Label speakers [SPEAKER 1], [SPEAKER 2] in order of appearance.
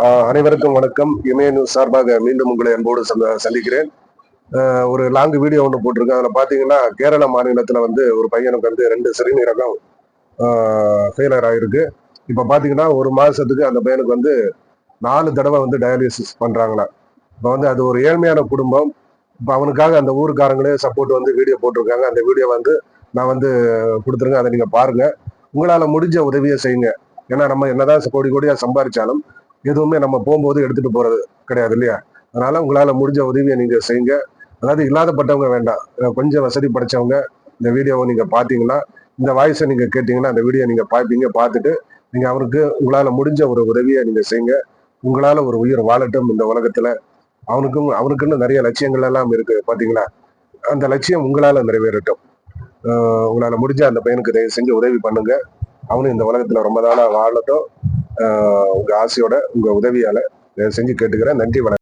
[SPEAKER 1] அனைவருக்கும் வணக்கம். இமய நியூஸ் சார்பாக மீண்டும் உங்களை அன்போடு சந்திக்கிறேன். ஒரு லாங் வீடியோ ஒன்று போட்டிருக்கேன். அதில் பார்த்தீங்கன்னா கேரள மாநிலத்தில் வந்து ஒரு பையனுக்கு வந்து 2 சிறுநீரகம் ஃபெயிலியர் ஆயிருக்கு. இப்போ பார்த்தீங்கன்னா ஒரு மாசத்துக்கு அந்த பையனுக்கு வந்து 4 தடவை வந்து டயாலிசிஸ் பண்றாங்களா. இப்போ வந்து அது ஒரு ஏழ்மையான குடும்பம். இப்போ அவனுக்காக அந்த ஊருக்காரங்களே சப்போர்ட் வந்து வீடியோ போட்டிருக்காங்க. அந்த வீடியோ வந்து நான் வந்து கொடுத்துருங்க, அதை நீங்க பாருங்க. உங்களால முடிஞ்ச உதவியை செய்யுங்க. ஏன்னா நம்ம என்னதான் கோடி கோடியா சம்பாதிச்சாலும் எதுவுமே நம்ம போகும்போது எடுத்துட்டு போறது கிடையாது இல்லையா. அதனால உங்களால முடிஞ்ச உதவியை நீங்க செய்யுங்க. அதாவது இல்லாதப்பட்டவங்க வேண்டாம், கொஞ்சம் வசதி படைச்சவங்க இந்த வீடியோவை நீங்க பாத்தீங்கன்னா, இந்த வாய்ஸை நீங்க கேட்டீங்கன்னா அந்த வீடியோ நீங்க பார்ப்பீங்க. பார்த்துட்டு நீங்க அவருக்கு உங்களால முடிஞ்ச ஒரு உதவியை நீங்க செய்யுங்க. உங்களால ஒரு உயிர் வாழட்டும் இந்த உலகத்துல. அவனுக்குன்னு நிறைய லட்சியங்கள் எல்லாம் இருக்கு பாத்தீங்களா. அந்த லட்சியம் உங்களால நிறைவேறட்டும். உங்களால முடிஞ்ச அந்த பையனுக்கு தயவு செஞ்சு உதவி பண்ணுங்க. அவனும் இந்த உலகத்துல ரொம்ப நாளா வாழட்டும். உங்க ஆசையோட உங்க உதவியால செஞ்சு கேட்டுக்கிறேன். நன்றி, வணக்கம்.